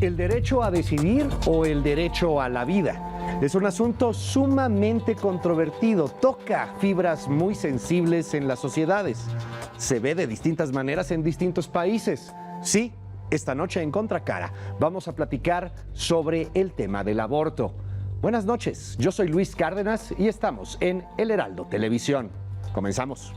¿El derecho a decidir o el derecho a la vida? Es un asunto sumamente controvertido, toca fibras muy sensibles en las sociedades. Se ve de distintas maneras en distintos países. Sí, esta noche en Contracara vamos a platicar sobre el tema del aborto. Buenas noches, yo soy Luis Cárdenas y estamos en El Heraldo Televisión. Comenzamos.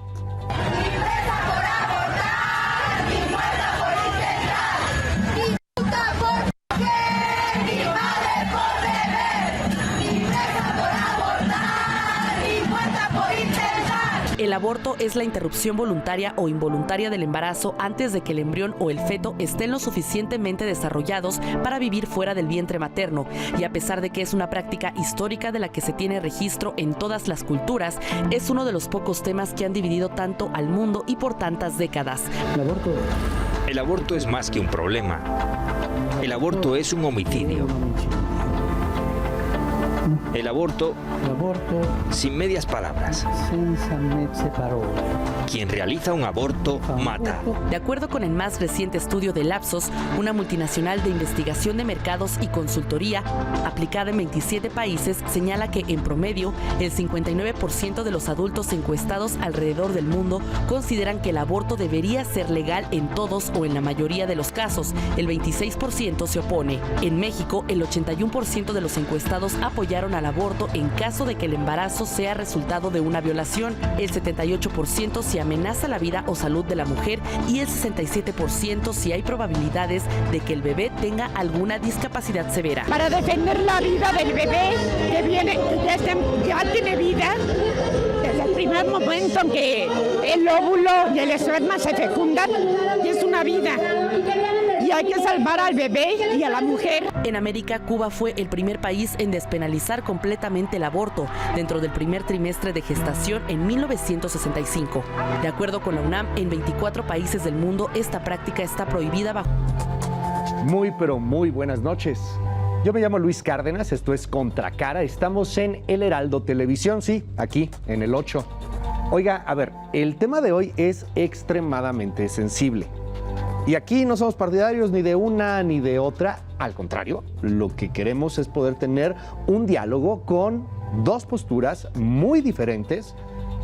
El aborto es la interrupción voluntaria o involuntaria del embarazo antes de que el embrión o el feto estén lo suficientemente desarrollados para vivir fuera del vientre materno. Y a pesar de que es una práctica histórica de la que se tiene registro en todas las culturas, es uno de los pocos temas que han dividido tanto al mundo y por tantas décadas. El aborto es más que un problema. El aborto es un homicidio. El aborto, sin medias palabras. Quien realiza un aborto, mata. De acuerdo con el más reciente estudio de Lapsos, una multinacional de investigación de mercados y consultoría aplicada en 27 países, señala que en promedio el 59% de los adultos encuestados alrededor del mundo consideran que el aborto debería ser legal en todos o en la mayoría de los casos. El 26% se opone. En México, el 81% de los encuestados apoyaron al aborto en caso de que el embarazo sea resultado de una violación, el 78% si amenaza la vida o salud de la mujer y el 67% si hay probabilidades de que el bebé tenga alguna discapacidad severa. Para defender la vida del bebé que ya tiene vida, desde el primer momento en que el óvulo y el esperma se fecundan, y es una vida. Y hay que salvar al bebé y a la mujer. En América, Cuba fue el primer país en despenalizar completamente el aborto dentro del primer trimestre de gestación en 1965. De acuerdo con la UNAM, en 24 países del mundo esta práctica está prohibida bajo... Muy buenas noches. Yo me llamo Luis Cárdenas, esto es Contracara, estamos en El Heraldo Televisión, sí, aquí en el 8. Oiga, a ver, el tema de hoy es extremadamente sensible. Y aquí no somos partidarios ni de una ni de otra, al contrario, lo que queremos es poder tener un diálogo con dos posturas muy diferentes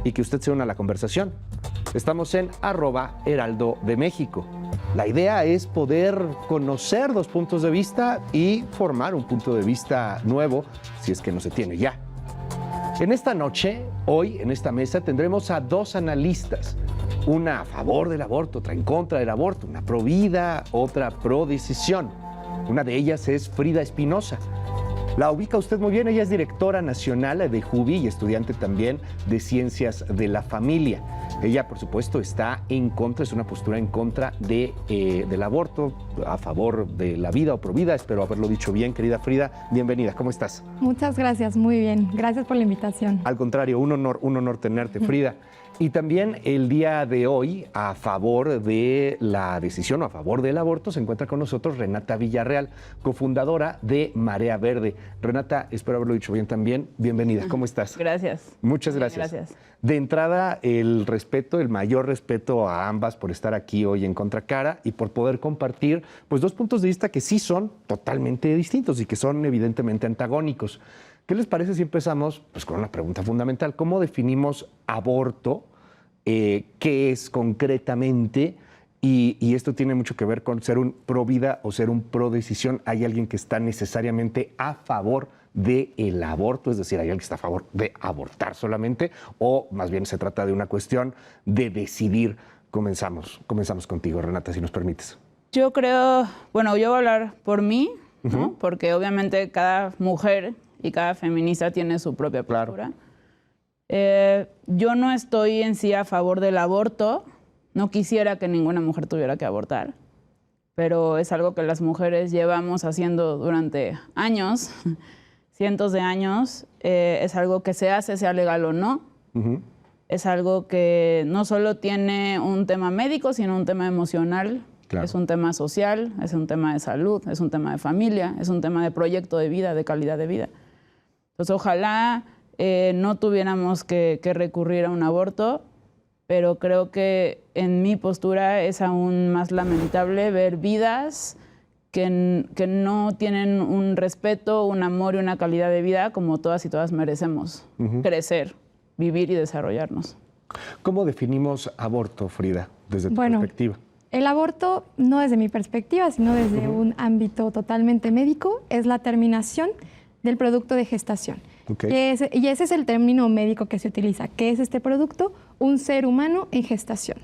y que usted se una a la conversación. Estamos en @Heraldo de México. La idea es poder conocer dos puntos de vista y formar un punto de vista nuevo, si es que no se tiene ya. En esta noche, hoy, en esta mesa, tendremos a dos analistas. Una a favor del aborto, otra en contra del aborto, una pro vida, otra pro decisión. Una de ellas es Frida Espinosa. La ubica usted muy bien, ella es directora nacional de JUVI y estudiante también de Ciencias de la Familia. Ella, por supuesto, está en contra, es una postura en contra del aborto, a favor de la vida o pro vida. Espero haberlo dicho bien, querida Frida. Bienvenida, ¿cómo estás? Muchas gracias, muy bien. Gracias por la invitación. Al contrario, un honor tenerte, Frida. Y también el día de hoy, a favor de la decisión o a favor del aborto, se encuentra con nosotros Renata Villarreal, cofundadora de Marea Verde. Renata, espero haberlo dicho bien también. Bienvenida, ¿cómo estás? Gracias. Muchas gracias. Gracias. De entrada, el mayor respeto a ambas por estar aquí hoy en Contracara y por poder compartir pues dos puntos de vista que sí son totalmente distintos y que son evidentemente antagónicos. ¿Qué les parece si empezamos pues, con una pregunta fundamental? ¿Cómo definimos aborto? ¿Qué es concretamente? Y esto tiene mucho que ver con ser un pro vida o ser un pro decisión. ¿Hay alguien que está necesariamente a favor del aborto? Es decir, ¿hay alguien que está a favor de abortar solamente? ¿O más bien se trata de una cuestión de decidir? Comenzamos contigo, Renata, si nos permites. Yo creo, bueno, yo voy a hablar por mí, ¿no? Porque obviamente cada mujer y cada feminista tiene su propia postura. Claro. Yo no estoy en sí a favor del aborto, no quisiera que ninguna mujer tuviera que abortar, pero es algo que las mujeres llevamos haciendo durante años, cientos de años, es algo que se hace, sea legal o no. Es algo que no solo tiene un tema médico, sino un tema emocional. Claro. Es un tema social, es un tema de salud, es un tema de familia, es un tema de proyecto de vida, de calidad de vida. Entonces, ojalá no tuviéramos que recurrir a un aborto, pero creo que en mi postura es aún más lamentable ver vidas que no tienen un respeto, un amor y una calidad de vida como todas y todas merecemos. Crecer, vivir y desarrollarnos. ¿Cómo definimos aborto, Frida, desde tu perspectiva? El aborto, no desde mi perspectiva, sino desde un ámbito totalmente médico, es la terminación del producto de gestación. Y ese es el término médico que se utiliza. ¿Qué es este producto? Un ser humano en gestación.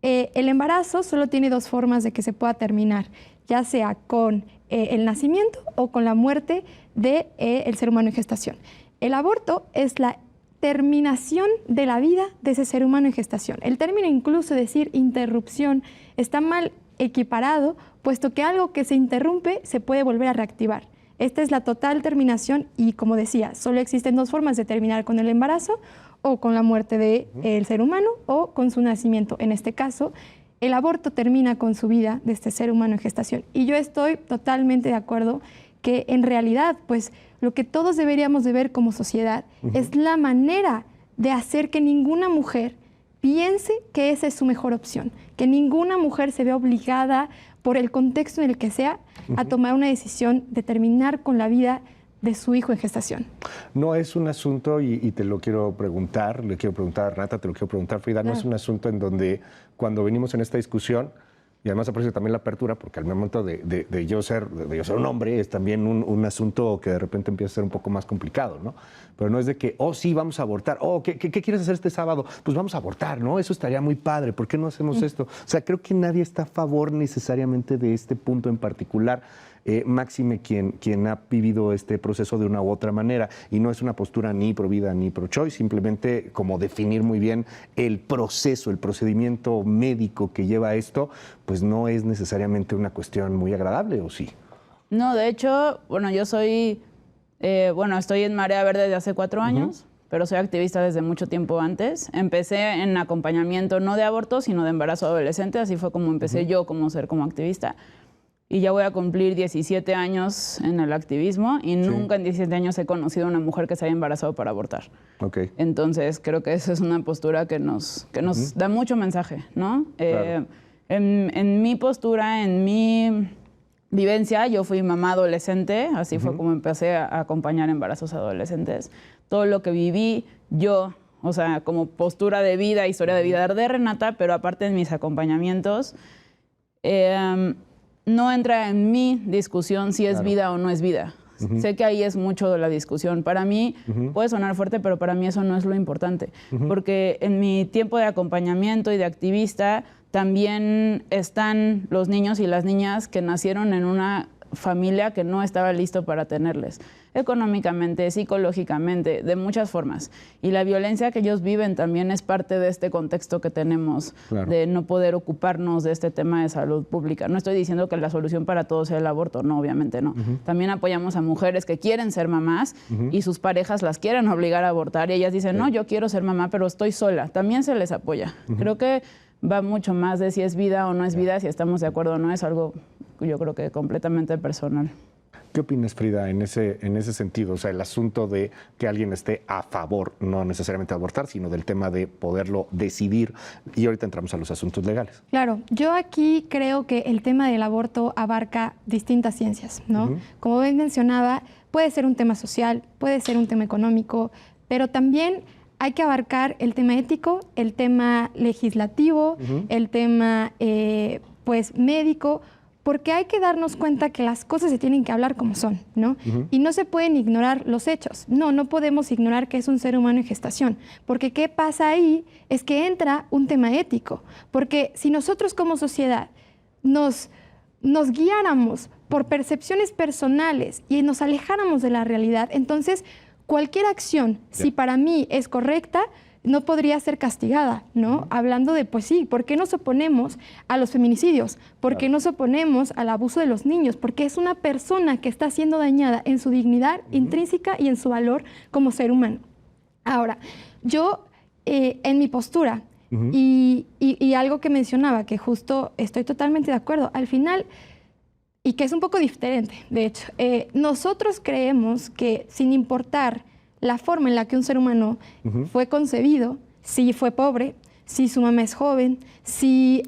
El embarazo solo tiene dos formas de que se pueda terminar, ya sea con el nacimiento o con la muerte del ser humano en gestación. El aborto es la terminación de la vida de ese ser humano en gestación. El término incluso decir interrupción está mal equiparado, puesto que algo que se interrumpe se puede volver a reactivar. Esta es la total terminación y, como decía, solo existen dos formas de terminar con el embarazo o con la muerte del ser humano o con su nacimiento. En este caso, el aborto termina con su vida de este ser humano en gestación. Y yo estoy totalmente de acuerdo que en realidad, pues, lo que todos deberíamos de ver como sociedad es la manera de hacer que ninguna mujer piense que esa es su mejor opción, que ninguna mujer se vea obligada por el contexto en el que sea a tomar una decisión de terminar con la vida de su hijo en gestación. No es un asunto, y te lo quiero preguntar, le quiero preguntar a Renata, te lo quiero preguntar, Frida, no es un asunto en donde cuando venimos en esta discusión, y además aprecio también la apertura, porque al momento de yo ser un hombre es también un asunto que de repente empieza a ser un poco más complicado, ¿no? Pero no es de que, oh, sí, vamos a abortar, oh, ¿qué quieres hacer este sábado? Pues vamos a abortar, ¿no? Eso estaría muy padre, ¿por qué no hacemos esto? O sea, creo que nadie está a favor necesariamente de este punto en particular. Máxime quien ha vivido este proceso de una u otra manera, y no es una postura ni pro vida ni pro choice, simplemente como definir muy bien el proceso, el procedimiento médico que lleva esto, pues no es necesariamente una cuestión muy agradable, ¿o sí? No, de hecho, bueno, yo soy, estoy en Marea Verde desde hace 4 años, pero soy activista desde mucho tiempo antes. Empecé en acompañamiento no de aborto, sino de embarazo adolescente, así fue como empecé yo como activista. Y ya voy a cumplir 17 años en el activismo y nunca en 17 años he conocido a una mujer que se haya embarazado para abortar. Entonces, creo que esa es una postura que nos da mucho mensaje, ¿no? Claro. En mi postura, en mi vivencia, yo fui mamá adolescente, así fue como empecé a acompañar embarazos adolescentes. Todo lo que viví yo, o sea, como postura de vida, historia de vida de Renata, pero aparte en mis acompañamientos, no entra en mi discusión si es vida o no es vida. Sé que ahí es mucho de la discusión. Para mí puede sonar fuerte, pero para mí eso no es lo importante. Porque en mi tiempo de acompañamiento y de activista también están los niños y las niñas que nacieron en una familia que no estaba listo para tenerles, económicamente, psicológicamente, de muchas formas. Y la violencia que ellos viven también es parte de este contexto que tenemos, de no poder ocuparnos de este tema de salud pública. No estoy diciendo que la solución para todo sea el aborto, no, obviamente no. También apoyamos a mujeres que quieren ser mamás y sus parejas las quieren obligar a abortar y ellas dicen, no, yo quiero ser mamá, pero estoy sola. También se les apoya. Creo que va mucho más de si es vida o no es vida, si estamos de acuerdo o no, es algo yo creo que completamente personal. ¿Qué opinas, Frida, en ese sentido? O sea, el asunto de que alguien esté a favor, no necesariamente de abortar, sino del tema de poderlo decidir. Y ahorita entramos a los asuntos legales. Claro, yo aquí creo que el tema del aborto abarca distintas ciencias, ¿no? Como bien mencionaba, puede ser un tema social, puede ser un tema económico, pero también hay que abarcar el tema ético, el tema legislativo, el tema médico, porque hay que darnos cuenta que las cosas se tienen que hablar como son, ¿no? Y no se pueden ignorar los hechos. No podemos ignorar que es un ser humano en gestación, porque ¿qué pasa ahí? Es que entra un tema ético, porque si nosotros como sociedad nos guiáramos por percepciones personales y nos alejáramos de la realidad, entonces cualquier acción, si para mí es correcta, no podría ser castigada, ¿no? Hablando de, pues sí, ¿por qué nos oponemos a los feminicidios? ¿Por qué nos oponemos al abuso de los niños? Porque es una persona que está siendo dañada en su dignidad intrínseca y en su valor como ser humano. Ahora, yo, en mi postura, y algo que mencionaba, que justo estoy totalmente de acuerdo, al final, y que es un poco diferente, de hecho, nosotros creemos que sin importar la forma en la que un ser humano fue concebido, si fue pobre, si su mamá es joven, si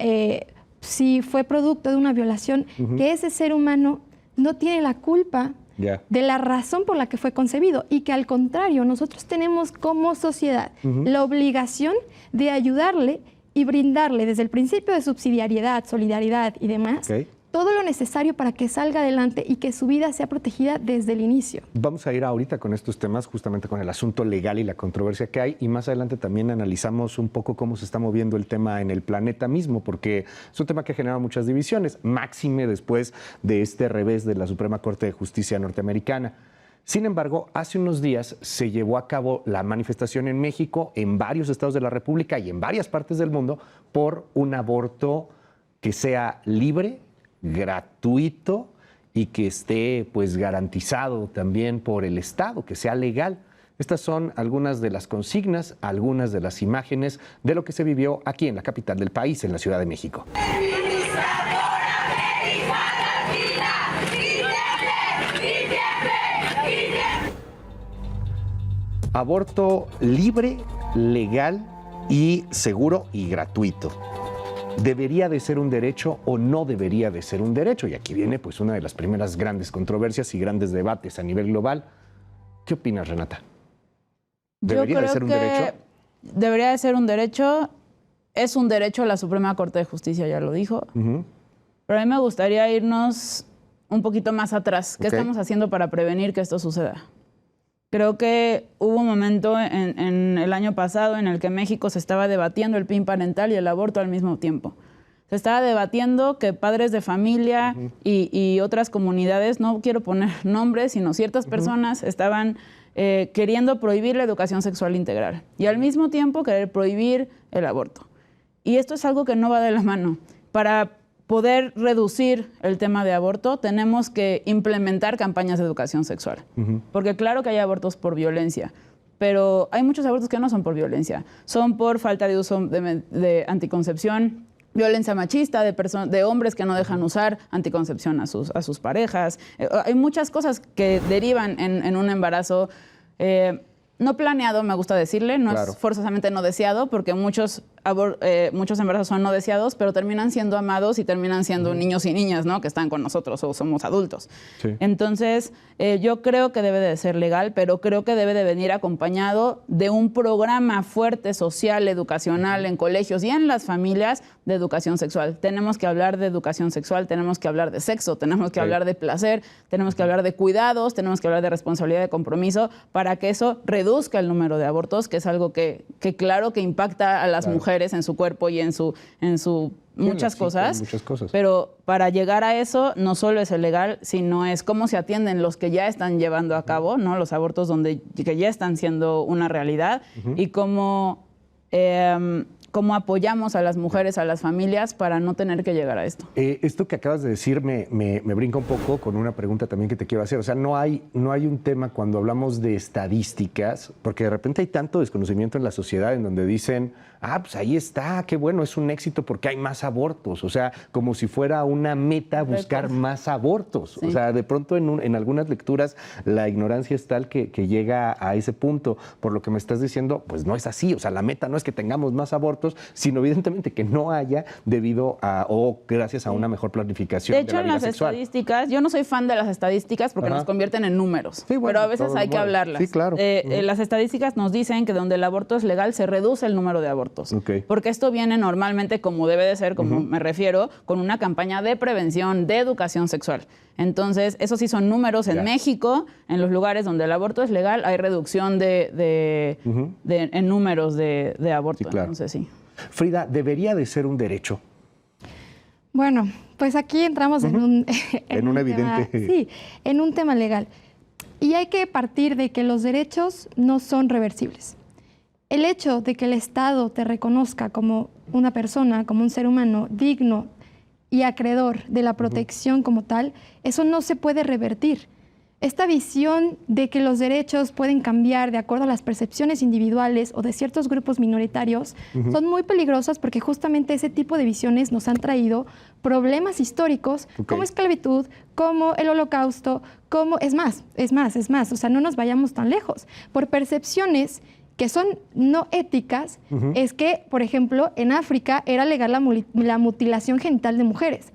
si fue producto de una violación, que ese ser humano no tiene la culpa de la razón por la que fue concebido y que al contrario, nosotros tenemos como sociedad la obligación de ayudarle y brindarle desde el principio de subsidiariedad, solidaridad y demás, todo lo necesario para que salga adelante y que su vida sea protegida desde el inicio. Vamos a ir ahorita con estos temas, justamente con el asunto legal y la controversia que hay, y más adelante también analizamos un poco cómo se está moviendo el tema en el planeta mismo, porque es un tema que genera muchas divisiones, máxime después de este revés de la Suprema Corte de Justicia norteamericana. Sin embargo, hace unos días se llevó a cabo la manifestación en México, en varios estados de la República y en varias partes del mundo, por un aborto que sea libre, gratuito y que esté pues garantizado también por el Estado, que sea legal. Estas son algunas de las consignas, algunas de las imágenes de lo que se vivió aquí en la capital del país, en la Ciudad de México. Aborto libre, legal y seguro y gratuito. ¿Debería de ser un derecho o no debería de ser un derecho? Y aquí viene pues una de las primeras grandes controversias y grandes debates a nivel global. ¿Qué opinas, Renata? ¿Debería de ser un derecho? Debería de ser un derecho. Es un derecho, la Suprema Corte de Justicia ya lo dijo. Pero a mí me gustaría irnos un poquito más atrás. ¿Qué estamos haciendo para prevenir que esto suceda? Creo que hubo un momento en el año pasado en el que México se estaba debatiendo el PIN parental y el aborto al mismo tiempo. Se estaba debatiendo que padres de familia y otras comunidades, no quiero poner nombres, sino ciertas personas estaban queriendo prohibir la educación sexual integral y al mismo tiempo querer prohibir el aborto. Y esto es algo que no va de la mano. Para poder reducir el tema de aborto, tenemos que implementar campañas de educación sexual. Porque claro que hay abortos por violencia, pero hay muchos abortos que no son por violencia. Son por falta de uso de anticoncepción, violencia machista, de hombres que no dejan usar anticoncepción a sus parejas. Hay muchas cosas que derivan en un embarazo no planeado, me gusta decirle, no es forzosamente no deseado, porque muchos embarazos son no deseados, pero terminan siendo amados y terminan siendo niños y niñas, ¿no? Que están con nosotros o somos adultos. Entonces, yo creo que debe de ser legal, pero creo que debe de venir acompañado de un programa fuerte, social, educacional, en colegios y en las familias de educación sexual. Tenemos que hablar de educación sexual, tenemos que hablar de sexo, tenemos que hablar de placer, tenemos que hablar de cuidados, tenemos que hablar de responsabilidad, de compromiso, para que eso reduzca el número de abortos, que es algo que claro que impacta a las mujeres en su cuerpo y en su muchas cosas, pero para llegar a eso no solo es el legal, sino es cómo se atienden los que ya están llevando a cabo, ¿no? Los abortos que ya están siendo una realidad y cómo apoyamos a las mujeres, a las familias para no tener que llegar a esto. Esto que acabas de decir me brinca un poco con una pregunta también que te quiero hacer. O sea, no hay un tema cuando hablamos de estadísticas, porque de repente hay tanto desconocimiento en la sociedad en donde dicen, pues ahí está, qué bueno, es un éxito porque hay más abortos. O sea, como si fuera una meta buscar más abortos. O sea, de pronto en algunas lecturas la ignorancia es tal que llega a ese punto. Por lo que me estás diciendo, pues no es así. O sea, la meta no es que tengamos más abortos, sino evidentemente que no haya debido a o gracias a una mejor planificación de la vida sexual. De hecho, en las estadísticas, yo no soy fan de las estadísticas porque nos convierten en números, pero a veces hay que hablarlas. Sí, claro. Las estadísticas nos dicen que donde el aborto es legal se reduce el número de abortos. Porque esto viene normalmente, como debe de ser, como me refiero, con una campaña de prevención, de educación sexual. Entonces, esos sí son números en México, en los lugares donde el aborto es legal, hay reducción en números de aborto. Sí, claro. Entonces, sí. Frida, ¿debería de ser un derecho? Bueno, pues aquí entramos en un evidente... en un tema legal. Y hay que partir de que los derechos no son reversibles. El hecho de que el Estado te reconozca como una persona, como un ser humano digno y acreedor de la protección como tal, eso no se puede revertir. Esta visión de que los derechos pueden cambiar de acuerdo a las percepciones individuales o de ciertos grupos minoritarios son muy peligrosas porque justamente ese tipo de visiones nos han traído problemas históricos como esclavitud, como el Holocausto, como... Es más, o sea, no nos vayamos tan lejos. Por percepciones que son no éticas, es que, por ejemplo, en África era legal la mutilación genital de mujeres.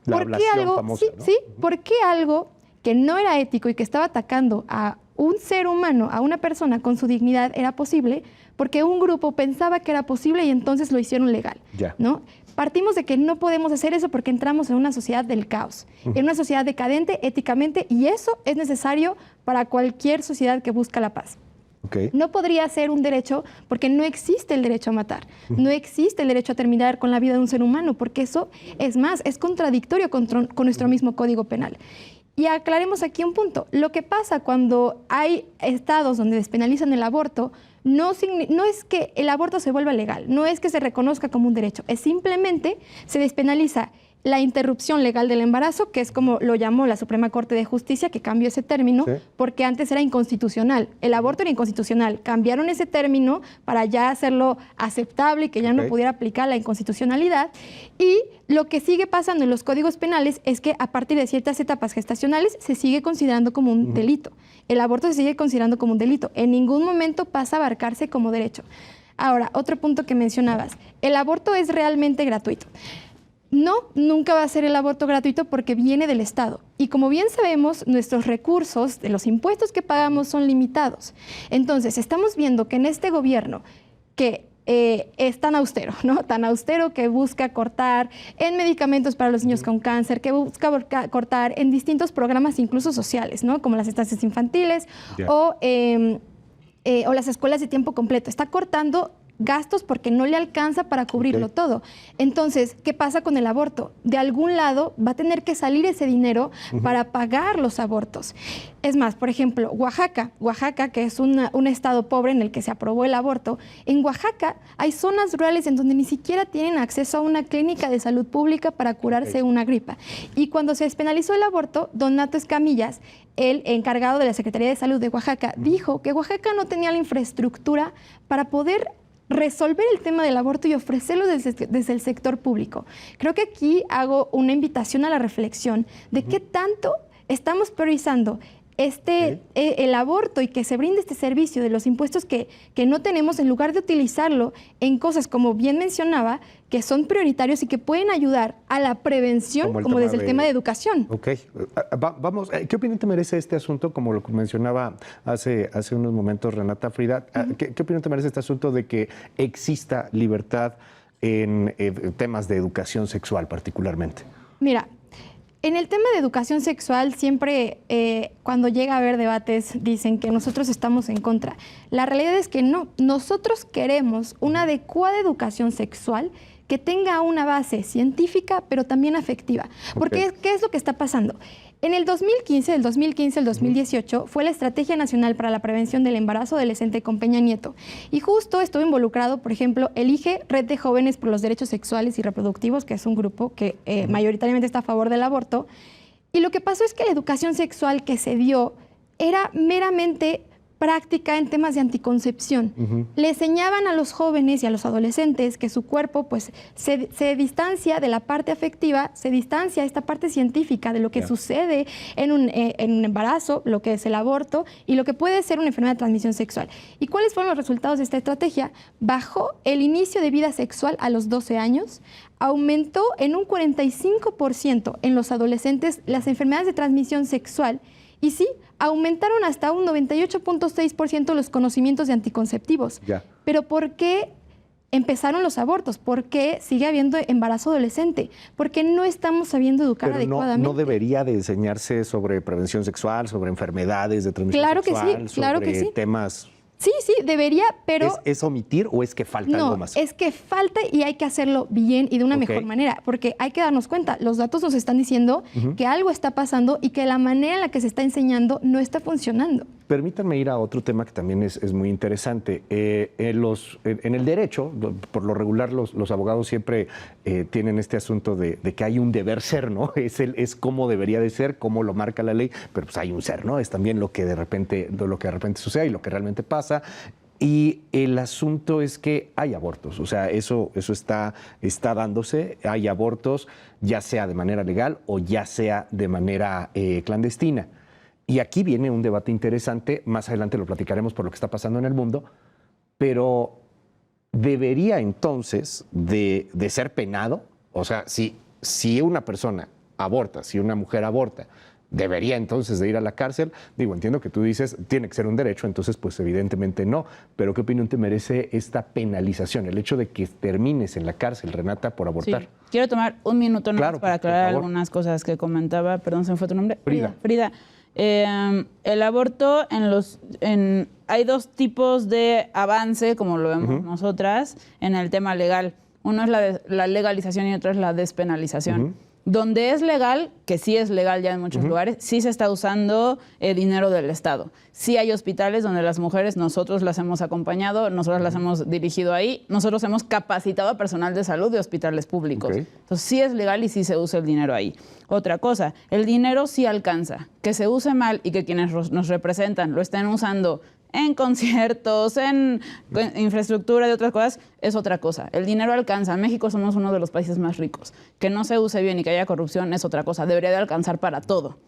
La ¿Por qué ablación algo, famosa, ¿no? sí, ¿por qué algo que no era ético y que estaba atacando a un ser humano, a una persona con su dignidad, era posible? Porque un grupo pensaba que era posible y entonces lo hicieron legal, ¿no? Partimos de que no podemos hacer eso porque entramos en una sociedad del caos, en una sociedad decadente éticamente, y eso es necesario para cualquier sociedad que busca la paz. No podría ser un derecho porque no existe el derecho a matar, no existe el derecho a terminar con la vida de un ser humano, porque eso es más, es contradictorio con nuestro mismo Código Penal. Y aclaremos aquí un punto. Lo que pasa cuando hay estados donde despenalizan el aborto no es que el aborto se vuelva legal, no es que se reconozca como un derecho, es simplemente se despenaliza la interrupción legal del embarazo, que es como lo llamó la Suprema Corte de Justicia, que cambió ese término, porque antes era inconstitucional. El aborto era inconstitucional. Cambiaron ese término para ya hacerlo aceptable y que ya no pudiera aplicar la inconstitucionalidad. Y lo que sigue pasando en los códigos penales es que a partir de ciertas etapas gestacionales se sigue considerando como un delito. El aborto se sigue considerando como un delito. En ningún momento pasa a abarcarse como derecho. Ahora, otro punto que mencionabas. ¿El aborto es realmente gratuito? No, nunca va a ser el aborto gratuito porque viene del Estado. Y como bien sabemos, nuestros recursos de los impuestos que pagamos son limitados. Entonces, estamos viendo que en este gobierno, que es tan austero, ¿no? Tan austero que busca cortar en medicamentos para los niños con cáncer, que busca cortar en distintos programas incluso sociales, ¿no? Como las estancias infantiles o las escuelas de tiempo completo. Está cortando gastos porque no le alcanza para cubrirlo todo. Entonces, ¿qué pasa con el aborto? De algún lado va a tener que salir ese dinero para pagar los abortos. Es más, por ejemplo, Oaxaca, que es un estado pobre en el que se aprobó el aborto, en Oaxaca hay zonas rurales en donde ni siquiera tienen acceso a una clínica de salud pública para curarse una gripa. Y cuando se despenalizó el aborto, don Nato Escamillas, el encargado de la Secretaría de Salud de Oaxaca, dijo que Oaxaca no tenía la infraestructura para poder resolver el tema del aborto y ofrecerlo desde el sector público. Creo que aquí hago una invitación a la reflexión de qué tanto estamos priorizando el aborto y que se brinde este servicio de los impuestos que no tenemos, en lugar de utilizarlo en cosas, como bien mencionaba, que son prioritarios y que pueden ayudar a la prevención, como desde el tema de educación. Vamos, ¿qué opinión te merece este asunto? Como lo mencionaba hace unos momentos Renata Frida, ¿qué opinión te merece este asunto de que exista libertad en temas de educación sexual particularmente? Mira, en el tema de educación sexual siempre cuando llega a haber debates dicen que nosotros estamos en contra. La realidad es que no. Nosotros queremos una adecuada educación sexual que tenga una base científica pero también afectiva. Porque ¿qué es lo que está pasando? En el 2015 al 2018 fue la Estrategia Nacional para la Prevención del Embarazo Adolescente con Peña Nieto. Y justo estuvo involucrado, por ejemplo, Elige, Red de Jóvenes por los Derechos Sexuales y Reproductivos, que es un grupo que mayoritariamente está a favor del aborto. Y lo que pasó es que la educación sexual que se dio era meramente práctica en temas de anticoncepción. Le enseñaban a los jóvenes y a los adolescentes que su cuerpo pues, se distancia de la parte afectiva, se distancia esta parte científica de lo que sucede en un embarazo, lo que es el aborto y lo que puede ser una enfermedad de transmisión sexual. ¿Y cuáles fueron los resultados de esta estrategia? Bajó el inicio de vida sexual a los 12 años, aumentó en un 45% en los adolescentes las enfermedades de transmisión sexual. Y sí, aumentaron hasta un 98.6% los conocimientos de anticonceptivos. Pero ¿por qué empezaron los abortos? ¿Por qué sigue habiendo embarazo adolescente? Porque no estamos sabiendo educar adecuadamente. ¿No debería de enseñarse sobre prevención sexual, sobre enfermedades de transmisión sexual, sobre temas? Sí, debería, pero... ¿Es omitir o es que falta algo más? Es que falta y hay que hacerlo bien y de una mejor manera, porque hay que darnos cuenta, los datos nos están diciendo que algo está pasando y que la manera en la que se está enseñando no está funcionando. Permítanme ir a otro tema que también es muy interesante. En el derecho, por lo regular, los abogados siempre tienen este asunto de que hay un deber ser, ¿no? Es cómo debería de ser, cómo lo marca la ley, pero pues hay un ser, ¿no? Es también lo que de repente sucede y lo que realmente pasa. Y el asunto es que hay abortos, o sea, eso está dándose, hay abortos, ya sea de manera legal o ya sea de manera clandestina. Y aquí viene un debate interesante, más adelante lo platicaremos por lo que está pasando en el mundo, pero debería entonces de ser penado. O sea, si una persona aborta, si una mujer aborta, ¿debería entonces de ir a la cárcel? Digo, entiendo que tú dices, tiene que ser un derecho, entonces pues evidentemente no. Pero ¿qué opinión te merece esta penalización? El hecho de que termines en la cárcel, Renata, por abortar. Sí. Quiero tomar un minuto Claro, para aclarar algunas cosas que comentaba. Perdón, ¿se me fue tu nombre? Frida. El aborto, hay dos tipos de avance, como lo vemos nosotras, en el tema legal. Uno es la legalización y otro es la despenalización. Donde es legal, que sí es legal ya en muchos lugares, sí se está usando dinero del Estado. Sí hay hospitales donde las mujeres, nosotros las hemos acompañado, nosotros las hemos dirigido ahí, nosotros hemos capacitado a personal de salud de hospitales públicos. Entonces sí es legal y sí se usa el dinero ahí. Otra cosa, el dinero sí alcanza. Que se use mal y que quienes nos representan lo estén usando en conciertos, en infraestructura y otras cosas, es otra cosa. El dinero alcanza. En México somos uno de los países más ricos. Que no se use bien y que haya corrupción es otra cosa. Debería de alcanzar para todo.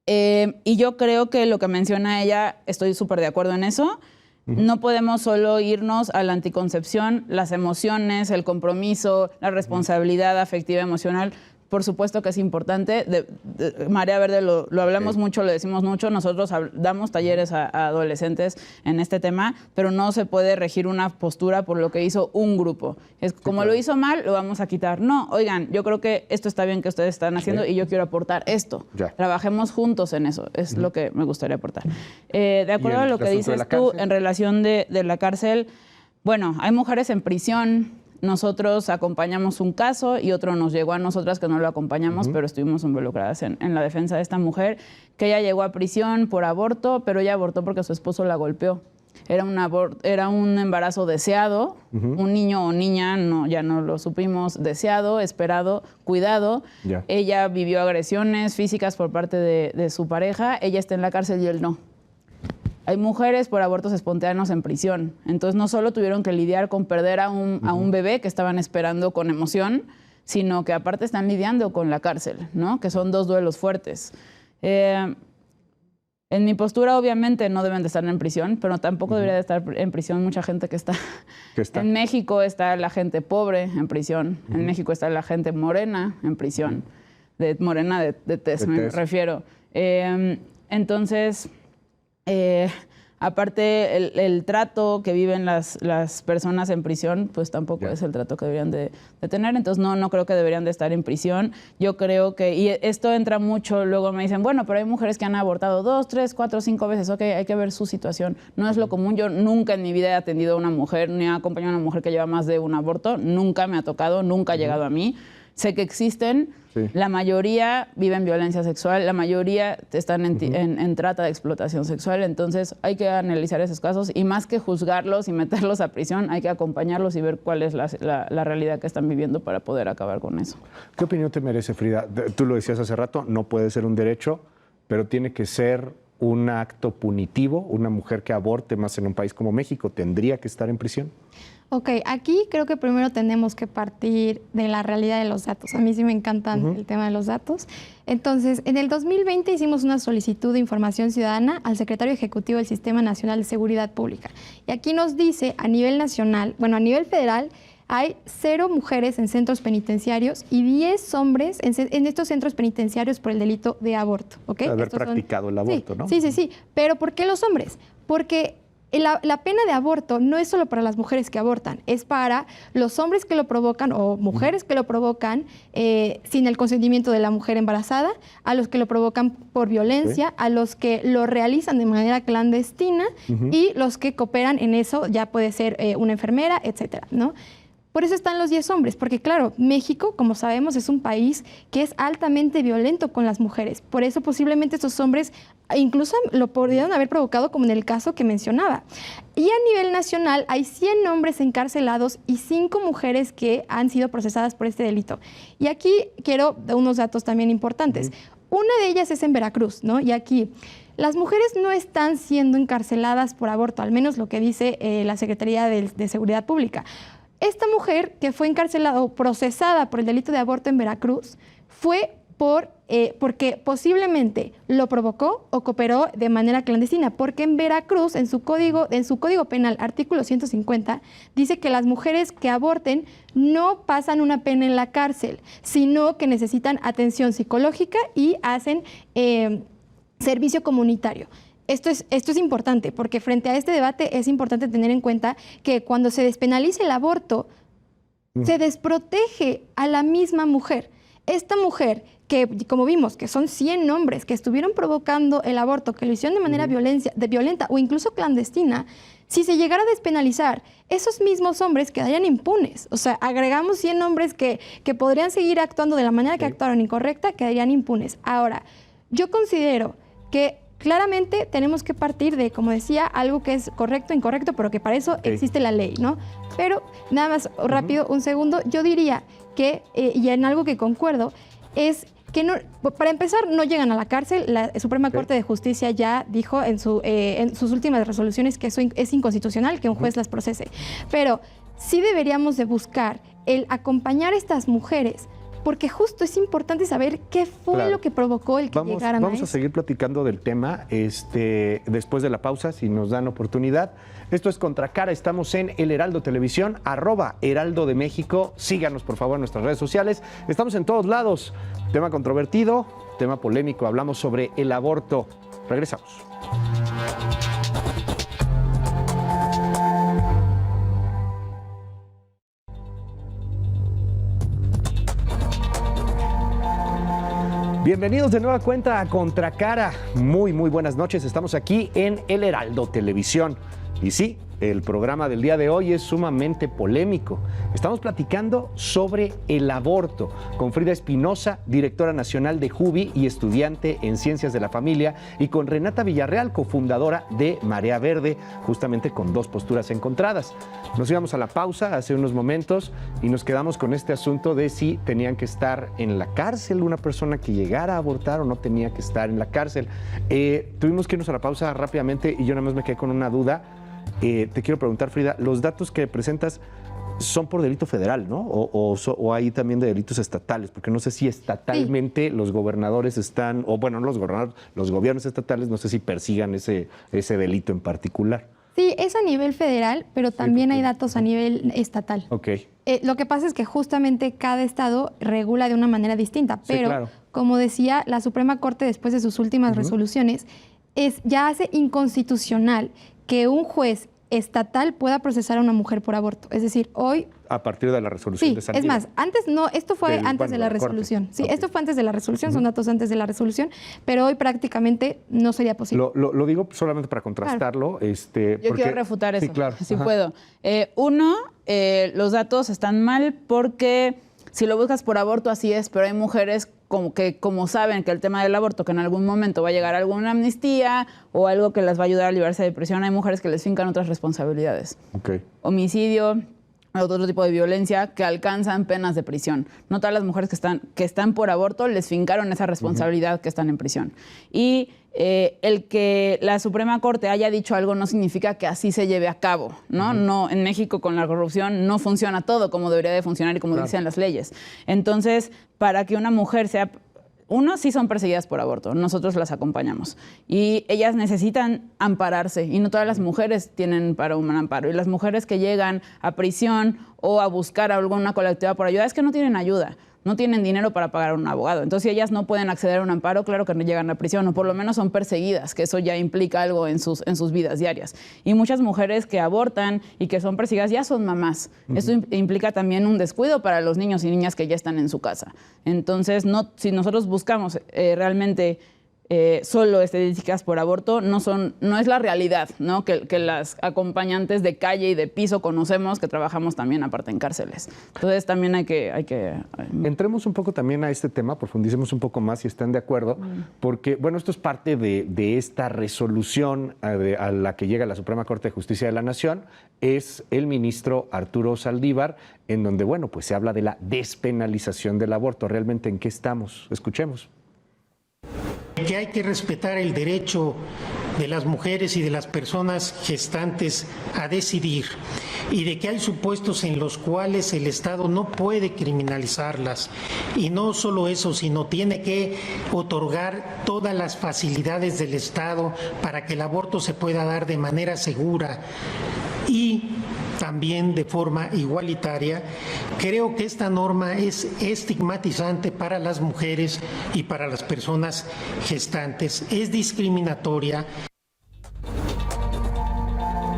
Y yo creo que lo que menciona ella, estoy súper de acuerdo en eso. No podemos solo irnos a la anticoncepción, las emociones, el compromiso, la responsabilidad afectiva emocional. Por supuesto que es importante. Marea Verde lo hablamos mucho, lo decimos mucho. Nosotros damos talleres a adolescentes en este tema, pero no se puede regir una postura por lo que hizo un grupo. Es como lo hizo mal, lo vamos a quitar. No, oigan, yo creo que esto está bien que ustedes están haciendo y yo quiero aportar esto. Trabajemos juntos en eso. Es lo que me gustaría aportar. De acuerdo a lo que dices tú en relación de la cárcel, bueno, hay mujeres en prisión. Nosotros acompañamos un caso y otro nos llegó a nosotras que no lo acompañamos, pero estuvimos involucradas en la defensa de esta mujer, que ella llegó a prisión por aborto, pero ella abortó porque su esposo la golpeó. Era un embarazo deseado, un niño o niña, ya no lo supimos, deseado, esperado, cuidado. Ella vivió agresiones físicas por parte de su pareja, ella está en la cárcel y él no. Hay mujeres por abortos espontáneos en prisión. Entonces no solo tuvieron que lidiar con perder a un bebé que estaban esperando con emoción, sino que aparte están lidiando con la cárcel, ¿no? Que son dos duelos fuertes. En mi postura, obviamente, no deben de estar en prisión, pero tampoco debería de estar en prisión mucha gente que está. En México está la gente pobre en prisión. En México está la gente morena en prisión. Morena de tez, me refiero. Entonces... aparte, el trato que viven las personas en prisión, pues tampoco es el trato que deberían de tener. Entonces, no creo que deberían de estar en prisión. Yo creo que, y esto entra mucho, luego me dicen, bueno, pero hay mujeres que han abortado 2, 3, 4, 5 veces. Ok, hay que ver su situación. No es lo común. Yo nunca en mi vida he atendido a una mujer, ni he acompañado a una mujer que lleva más de un aborto. Nunca me ha tocado, nunca ha llegado a mí. Sé que existen. La mayoría viven violencia sexual, la mayoría están en trata de explotación sexual, entonces hay que analizar esos casos y más que juzgarlos y meterlos a prisión, hay que acompañarlos y ver cuál es la realidad que están viviendo para poder acabar con eso. ¿Qué opinión te merece, Frida? Tú lo decías hace rato, no puede ser un derecho, pero tiene que ser un acto punitivo. Una mujer que aborte más en un país como México, ¿tendría que estar en prisión? Ok, aquí creo que primero tenemos que partir de la realidad de los datos. A mí sí me encantan el tema de los datos. Entonces, en el 2020 hicimos una solicitud de información ciudadana al secretario ejecutivo del Sistema Nacional de Seguridad Pública. Y aquí nos dice a nivel nacional, bueno, a nivel federal, hay 0 mujeres en centros penitenciarios y 10 hombres en estos centros penitenciarios por el delito de aborto. ¿Okay? Haber practicado el aborto, ¿no? Sí. Pero ¿por qué los hombres? Porque la pena de aborto no es solo para las mujeres que abortan, es para los hombres que lo provocan o mujeres que lo provocan sin el consentimiento de la mujer embarazada, a los que lo provocan por violencia, a los que lo realizan de manera clandestina y los que cooperan en eso, ya puede ser una enfermera, etcétera, ¿no? Por eso están los 10 hombres, porque claro, México, como sabemos, es un país que es altamente violento con las mujeres. Por eso posiblemente estos hombres incluso lo podrían haber provocado, como en el caso que mencionaba. Y a nivel nacional hay 100 hombres encarcelados y 5 mujeres que han sido procesadas por este delito. Y aquí quiero dar unos datos también importantes. Una de ellas es en Veracruz, ¿no? Y aquí las mujeres no están siendo encarceladas por aborto, al menos lo que dice la Secretaría de Seguridad Pública. Esta mujer que fue encarcelada o procesada por el delito de aborto en Veracruz fue porque posiblemente lo provocó o cooperó de manera clandestina, porque en Veracruz, en su código penal, artículo 150, dice que las mujeres que aborten no pasan una pena en la cárcel, sino que necesitan atención psicológica y hacen servicio comunitario. Esto es importante, porque frente a este debate es importante tener en cuenta que cuando se despenaliza el aborto, se desprotege a la misma mujer. Esta mujer, que como vimos, que son 100 hombres que estuvieron provocando el aborto, que lo hicieron de manera violenta o incluso clandestina, si se llegara a despenalizar, esos mismos hombres quedarían impunes. O sea, agregamos 100 hombres que podrían seguir actuando de la manera que actuaron incorrecta, quedarían impunes. Ahora, yo considero que claramente tenemos que partir de, como decía, algo que es correcto, incorrecto, pero que para eso existe la ley, ¿no? Pero nada más rápido, un segundo, yo diría que, y en algo que concuerdo, es que no, para empezar, no llegan a la cárcel. La Suprema Corte de Justicia ya dijo en sus últimas resoluciones que eso es inconstitucional, que un juez las procese. Pero sí deberíamos de buscar el acompañar a estas mujeres, porque justo es importante saber qué fue lo que provocó el que llegaran a eso. Vamos a seguir platicando del tema después de la pausa, si nos dan oportunidad. Esto es Contracara, estamos en El Heraldo Televisión, @Heraldo de México. Síganos, por favor, en nuestras redes sociales. Estamos en todos lados. Tema controvertido, tema polémico. Hablamos sobre el aborto. Regresamos. Bienvenidos de nueva cuenta a Contracara. Muy buenas noches. Estamos aquí en El Heraldo Televisión. Y sí, el programa del día de hoy es sumamente polémico. Estamos platicando sobre el aborto con Frida Espinosa, directora nacional de JUVI y estudiante en Ciencias de la Familia, y con Renata Villarreal, cofundadora de Marea Verde, justamente con dos posturas encontradas. Nos íbamos a la pausa hace unos momentos y nos quedamos con este asunto de si tenían que estar en la cárcel una persona que llegara a abortar o no tenía que estar en la cárcel. Tuvimos que irnos a la pausa rápidamente y yo nada más me quedé con una duda. Te quiero preguntar, Frida, los datos que presentas son por delito federal, ¿no? O hay también de delitos estatales, porque no sé si estatalmente los gobernadores están, o bueno, no los gobernadores, los gobiernos estatales, no sé si persigan ese delito en particular. Sí, es a nivel federal, pero también hay datos a nivel estatal. Ok. Lo que pasa es que justamente cada estado regula de una manera distinta, pero como decía, la Suprema Corte, después de sus últimas resoluciones, ya hace inconstitucional que un juez estatal pueda procesar a una mujer por aborto. Es decir, hoy... A partir de la resolución de Sandívar. Es más, antes no, esto fue antes de la resolución. Sí, esto fue antes de la resolución, son datos antes de la resolución, pero hoy prácticamente no sería posible. Lo digo solamente para contrastarlo. Yo quiero refutar eso, si Ajá. puedo. Los datos están mal porque si lo buscas por aborto, así es, pero hay mujeres como saben que el tema del aborto, que en algún momento va a llegar alguna amnistía o algo que las va a ayudar a librarse de prisión, hay mujeres que les fincan otras responsabilidades. Homicidio, otro tipo de violencia que alcanzan penas de prisión. No todas las mujeres que están por aborto les fincaron esa responsabilidad que están en prisión. Y el que la Suprema Corte haya dicho algo no significa que así se lleve a cabo, ¿no? No, en México con la corrupción no funciona todo como debería de funcionar y como dicen las leyes. Entonces, para que una mujer sea... sí son perseguidas por aborto, nosotros las acompañamos. Y ellas necesitan ampararse, y no todas las mujeres tienen para un amparo. Y las mujeres que llegan a prisión o a buscar alguna colectiva por ayuda, es que no tienen ayuda, no tienen dinero para pagar a un abogado. Entonces, si ellas no pueden acceder a un amparo, claro que no llegan a prisión, o por lo menos son perseguidas, que eso ya implica algo en sus vidas diarias. Y muchas mujeres que abortan y que son perseguidas ya son mamás. Eso implica también un descuido para los niños y niñas que ya están en su casa. Entonces, si nosotros buscamos realmente solo estadísticas por aborto, no es la realidad, ¿no? Que las acompañantes de calle y de piso conocemos, que trabajamos también aparte en cárceles. Entonces también hay que Entremos un poco también a este tema, profundicemos un poco más si están de acuerdo, porque bueno, esto es parte de esta resolución a la que llega la Suprema Corte de Justicia de la Nación, es el ministro Arturo Saldívar, en donde bueno, pues se habla de la despenalización del aborto. ¿Realmente en qué estamos? Escuchemos. Que hay que respetar el derecho de las mujeres y de las personas gestantes a decidir, y de que hay supuestos en los cuales el Estado no puede criminalizarlas. Y no solo eso, sino tiene que otorgar todas las facilidades del Estado para que el aborto se pueda dar de manera segura y también de forma igualitaria. Creo que esta norma es estigmatizante para las mujeres y para las personas gestantes, es discriminatoria.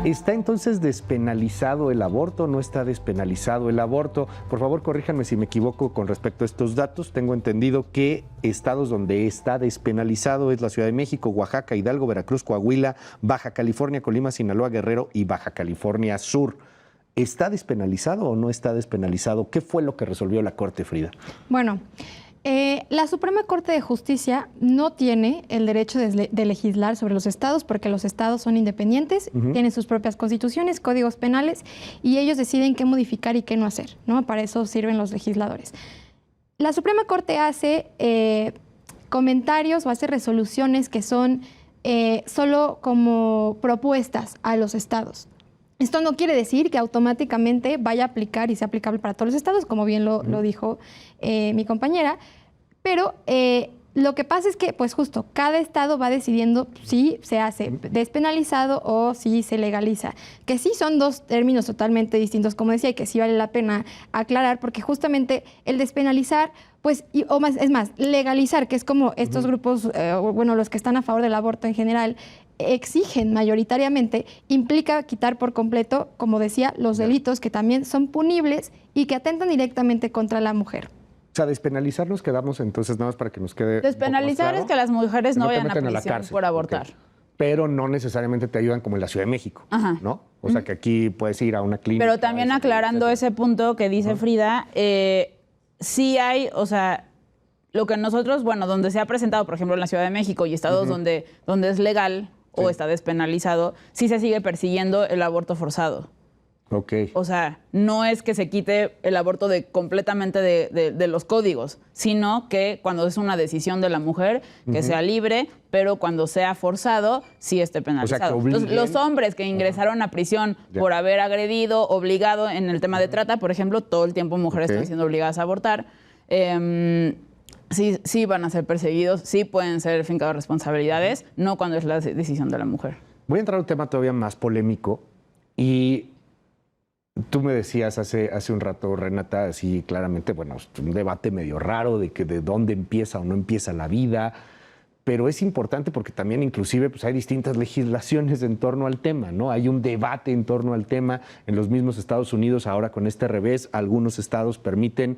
¿Está entonces despenalizado el aborto o no está despenalizado el aborto? Por favor, corríjanme si me equivoco con respecto a estos datos. Tengo entendido que estados donde está despenalizado es la Ciudad de México, Oaxaca, Hidalgo, Veracruz, Coahuila, Baja California, Colima, Sinaloa, Guerrero y Baja California Sur. ¿Está despenalizado o no está despenalizado? ¿Qué fue lo que resolvió la Corte, Frida? Bueno, la Suprema Corte de Justicia no tiene el derecho de legislar sobre los estados porque los estados son independientes, tienen sus propias constituciones, códigos penales y ellos deciden qué modificar y qué no hacer, ¿no? Para eso sirven los legisladores. La Suprema Corte hace comentarios o hace resoluciones que son solo como propuestas a los estados. Esto no quiere decir que automáticamente vaya a aplicar y sea aplicable para todos los estados, como bien lo dijo mi compañera, pero lo que pasa es que, pues justo, cada estado va decidiendo si se hace despenalizado o si se legaliza, que sí son dos términos totalmente distintos, como decía, y que sí vale la pena aclarar, porque justamente el despenalizar, pues, es más, legalizar, que es como estos grupos, bueno, los que están a favor del aborto en general, exigen mayoritariamente, implica quitar por completo, como decía, los delitos que también son punibles y que atentan directamente contra la mujer. O sea, despenalizar nos quedamos entonces, nada más para que nos quede. Despenalizar claro, es que las mujeres no vayan a meten prisión cárcel, por abortar. Okay. Pero no necesariamente te ayudan como en la Ciudad de México, ¿no? O sea, que aquí puedes ir a una clínica. Pero también aclarando ese punto que dice Frida, sí hay, o sea, lo que nosotros, bueno, donde se ha presentado, por ejemplo, en la Ciudad de México y estados donde es legal o está despenalizado, sí se sigue persiguiendo el aborto forzado. Okay. O sea, no es que se quite el aborto completamente de los códigos, sino que cuando es una decisión de la mujer, que sea libre, pero cuando sea forzado, sí esté penalizado. O sea, entonces, los hombres que ingresaron a prisión por haber agredido, obligado en el tema de trata, por ejemplo, todo el tiempo mujeres están siendo obligadas a abortar, sí van a ser perseguidos, sí pueden ser fincados responsabilidades, no cuando es la decisión de la mujer. Voy a entrar a un tema todavía más polémico y tú me decías hace un rato, Renata, así claramente, bueno, un debate medio raro de que de dónde empieza o no empieza la vida, pero es importante porque también inclusive pues hay distintas legislaciones en torno al tema, ¿no? Hay un debate en torno al tema en los mismos Estados Unidos ahora con este revés. Algunos estados permiten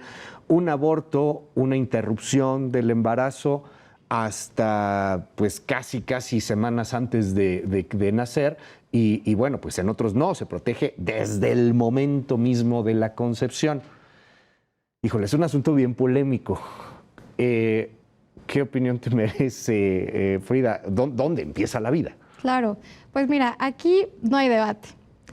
un aborto, una interrupción del embarazo hasta pues casi semanas antes de nacer y bueno, pues en otros no, se protege desde el momento mismo de la concepción. Híjole, es un asunto bien polémico. ¿Qué opinión te merece, Frida? ¿Dónde empieza la vida? Claro, pues mira, aquí no hay debate.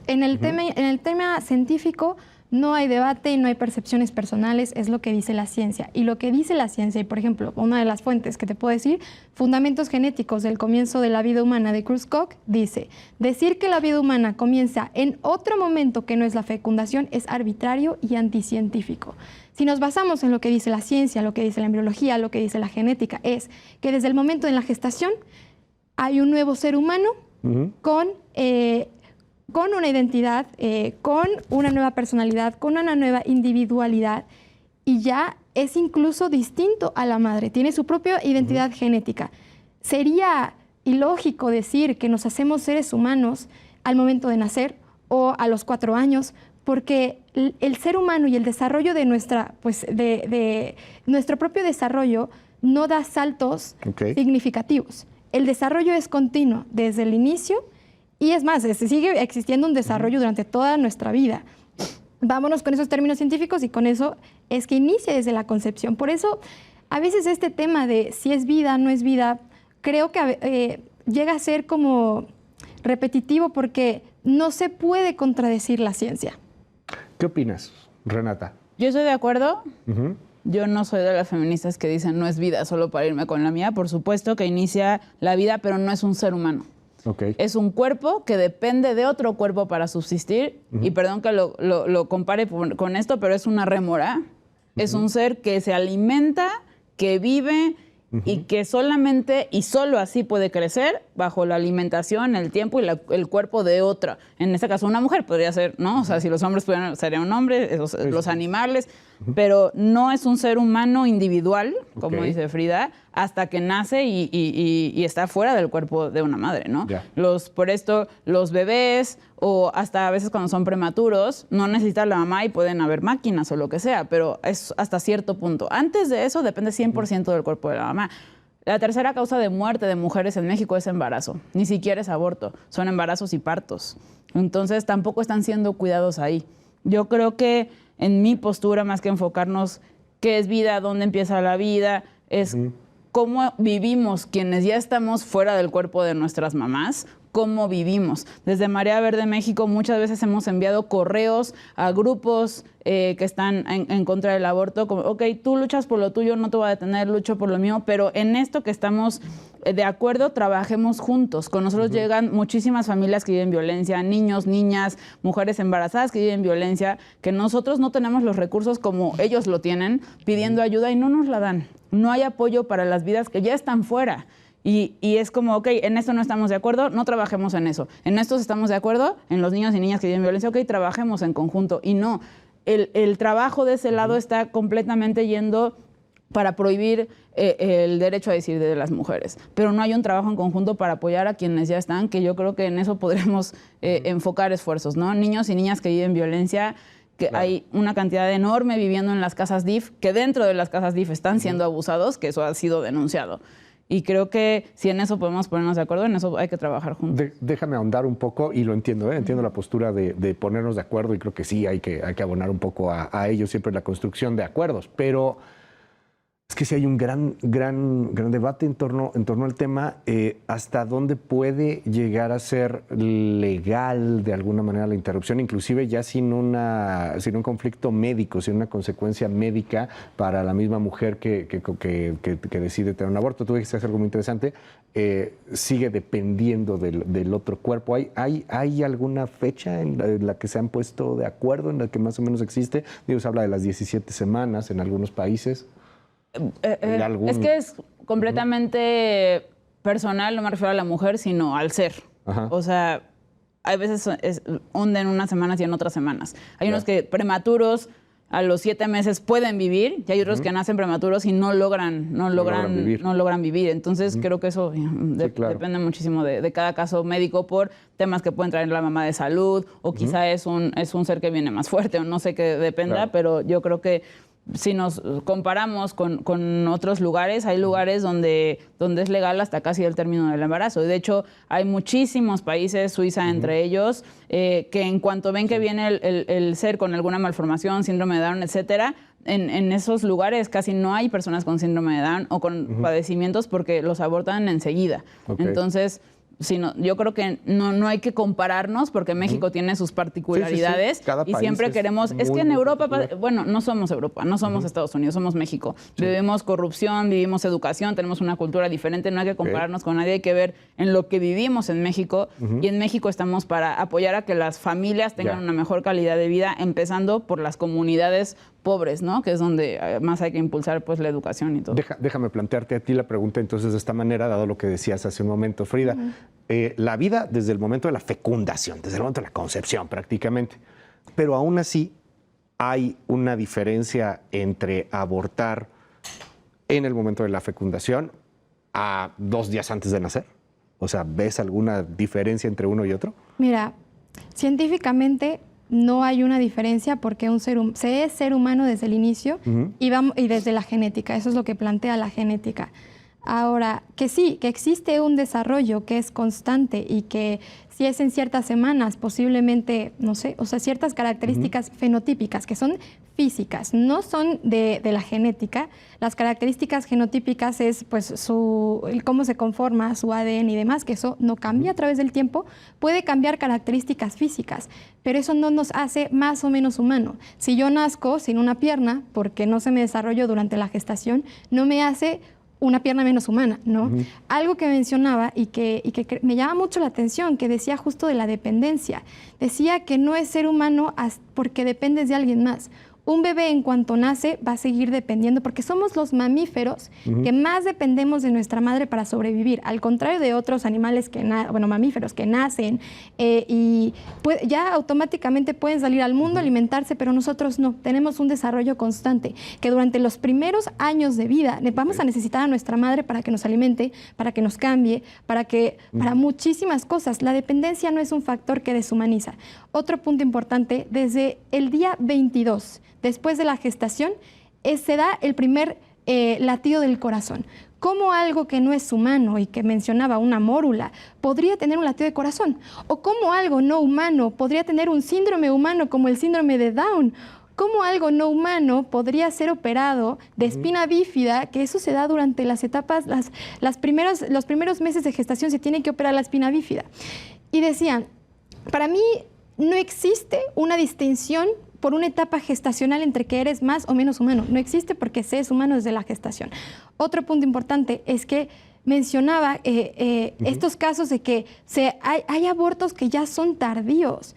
En el tema científico no hay debate y no hay percepciones personales, es lo que dice la ciencia. Y lo que dice la ciencia, y por ejemplo, una de las fuentes que te puedo decir, Fundamentos Genéticos del Comienzo de la Vida Humana de Cruz-Coke, dice, decir que la vida humana comienza en otro momento que no es la fecundación es arbitrario y anticientífico. Si nos basamos en lo que dice la ciencia, lo que dice la embriología, lo que dice la genética, es que desde el momento de la gestación hay un nuevo ser humano con una identidad, con una nueva personalidad, con una nueva individualidad y ya es incluso distinto a la madre, tiene su propia identidad genética. Sería ilógico decir que nos hacemos seres humanos al momento de nacer o a los 4 años, porque el ser humano y el desarrollo de nuestro propio desarrollo no da saltos significativos. El desarrollo es continuo desde el inicio y es más, sigue existiendo un desarrollo durante toda nuestra vida. Vámonos con esos términos científicos y con eso es que inicia desde la concepción. Por eso, a veces este tema de si es vida, no es vida, creo que llega a ser como repetitivo porque no se puede contradecir la ciencia. ¿Qué opinas, Renata? Yo estoy de acuerdo. Yo no soy de las feministas que dicen no es vida solo para irme con la mía. Por supuesto que inicia la vida, pero no es un ser humano. Okay. Es un cuerpo que depende de otro cuerpo para subsistir. Y perdón que lo compare con esto, pero es una rémora. Es un ser que se alimenta, que vive y que solamente y solo así puede crecer bajo la alimentación, el tiempo y el cuerpo de otra. En este caso, una mujer podría ser, ¿no? O sea, si los hombres pudieran, sería un hombre, los animales, pero no es un ser humano individual, como dice Frida, hasta que nace y está fuera del cuerpo de una madre, ¿no? Ya. Por esto, los bebés o hasta a veces cuando son prematuros, no necesitan la mamá y pueden haber máquinas o lo que sea, pero es hasta cierto punto. Antes de eso depende 100% del cuerpo de la mamá. La tercera causa de muerte de mujeres en México es embarazo. Ni siquiera es aborto, son embarazos y partos. Entonces tampoco están siendo cuidados ahí. Yo creo que en mi postura, más que enfocarnos qué es vida, dónde empieza la vida, es cómo vivimos quienes ya estamos fuera del cuerpo de nuestras mamás, cómo vivimos. Desde Marea Verde México muchas veces hemos enviado correos a grupos que están en contra del aborto, como, ok, tú luchas por lo tuyo, no te voy a detener, lucho por lo mío, pero en esto que estamos de acuerdo, trabajemos juntos. Con nosotros llegan muchísimas familias que viven violencia, niños, niñas, mujeres embarazadas que viven violencia, que nosotros no tenemos los recursos como ellos lo tienen, pidiendo ayuda y no nos la dan. No hay apoyo para las vidas que ya están fuera. Y es como, ok, en esto no estamos de acuerdo, no trabajemos en eso. En esto estamos de acuerdo, en los niños y niñas que viven violencia, ok, trabajemos en conjunto. Y no, el trabajo de ese lado está completamente yendo para prohibir el derecho a decidir de las mujeres. Pero no hay un trabajo en conjunto para apoyar a quienes ya están, que yo creo que en eso podremos enfocar esfuerzos, ¿no? Niños y niñas que viven violencia, que hay una cantidad enorme viviendo en las casas DIF, que dentro de las casas DIF están siendo abusados, que eso ha sido denunciado. Y creo que si en eso podemos ponernos de acuerdo, en eso hay que trabajar juntos. Déjame ahondar un poco, y lo entiendo, entiendo la postura de ponernos de acuerdo, y creo que sí hay que abonar un poco a ello, siempre la construcción de acuerdos, pero es que sí hay un gran debate en torno al tema, hasta dónde puede llegar a ser legal de alguna manera la interrupción, inclusive ya sin un conflicto médico, sin una consecuencia médica para la misma mujer que decide tener un aborto. Tú dijiste algo muy interesante, sigue dependiendo del otro cuerpo. ¿Hay alguna fecha en la que se han puesto de acuerdo, en la que más o menos existe? Dios habla de las 17 semanas en algunos países. Es que es completamente personal, no me refiero a la mujer, sino al ser. Ajá. O sea, hay veces hunden unas semanas y en otras semanas. Hay unos que prematuros a los 7 meses pueden vivir, y hay otros que nacen prematuros y no logran vivir. Entonces creo que eso depende muchísimo de cada caso médico, por temas que pueden traer la mamá de salud, o quizá es un ser que viene más fuerte, o no sé qué dependa, pero yo creo que si nos comparamos con otros lugares, hay lugares donde es legal hasta casi el término del embarazo. Y de hecho, hay muchísimos países, Suiza entre ellos, que en cuanto ven que viene el ser con alguna malformación, síndrome de Down, etcétera, en esos lugares casi no hay personas con síndrome de Down o con padecimientos, porque los abortan enseguida. Entonces, yo creo que no hay que compararnos, porque México tiene sus particularidades, y siempre queremos... Es que en Europa, bueno, no somos Europa, no somos Estados Unidos, somos México. Vivimos corrupción, vivimos educación, tenemos una cultura diferente, no hay que compararnos con nadie, hay que ver en lo que vivimos en México, y en México estamos para apoyar a que las familias tengan una mejor calidad de vida, empezando por las comunidades pobres, ¿no? Que es donde más hay que impulsar, pues, la educación y todo. Déjame plantearte a ti la pregunta entonces de esta manera, dado lo que decías hace un momento, Frida. La vida desde el momento de la fecundación, desde el momento de la concepción prácticamente, pero aún así hay una diferencia entre abortar en el momento de la fecundación a 2 días antes de nacer. O sea, ¿ves alguna diferencia entre uno y otro? Mira, científicamente no hay una diferencia, porque se es ser humano desde el inicio y desde la genética. Eso es lo que plantea la genética. Ahora, que sí, que existe un desarrollo que es constante, y que si es en ciertas semanas, posiblemente, no sé, o sea, ciertas características fenotípicas que son físicas, no son de la genética. Las características genotípicas es, pues, cómo se conforma su ADN y demás, que eso no cambia a través del tiempo. Puede cambiar características físicas, pero eso no nos hace más o menos humano. Si yo nazco sin una pierna, porque no se me desarrolló durante la gestación, no me hace una pierna menos humana, ¿no? Algo que mencionaba y que me llama mucho la atención, que decía justo de la dependencia. Decía que no es ser humano porque dependes de alguien más. Un bebé en cuanto nace va a seguir dependiendo porque somos los mamíferos que más dependemos de nuestra madre para sobrevivir, al contrario de otros animales mamíferos que nacen y ya automáticamente pueden salir al mundo, alimentarse, pero nosotros no, tenemos un desarrollo constante que durante los primeros años de vida vamos a necesitar a nuestra madre para que nos alimente, para que nos cambie, para muchísimas cosas. La dependencia no es un factor que deshumaniza. Otro punto importante, desde el día 22, después de la gestación, se da el primer latido del corazón. ¿Cómo algo que no es humano y que mencionaba una mórula podría tener un latido de corazón? ¿O cómo algo no humano podría tener un síndrome humano como el síndrome de Down? ¿Cómo algo no humano podría ser operado de espina bífida? Que eso se da durante las etapas, los primeros meses de gestación se tiene que operar la espina bífida. Y decían, para mí no existe una distinción por una etapa gestacional entre que eres más o menos humano. No existe porque se es humano desde la gestación. Otro punto importante es que mencionaba estos casos de que hay abortos que ya son tardíos.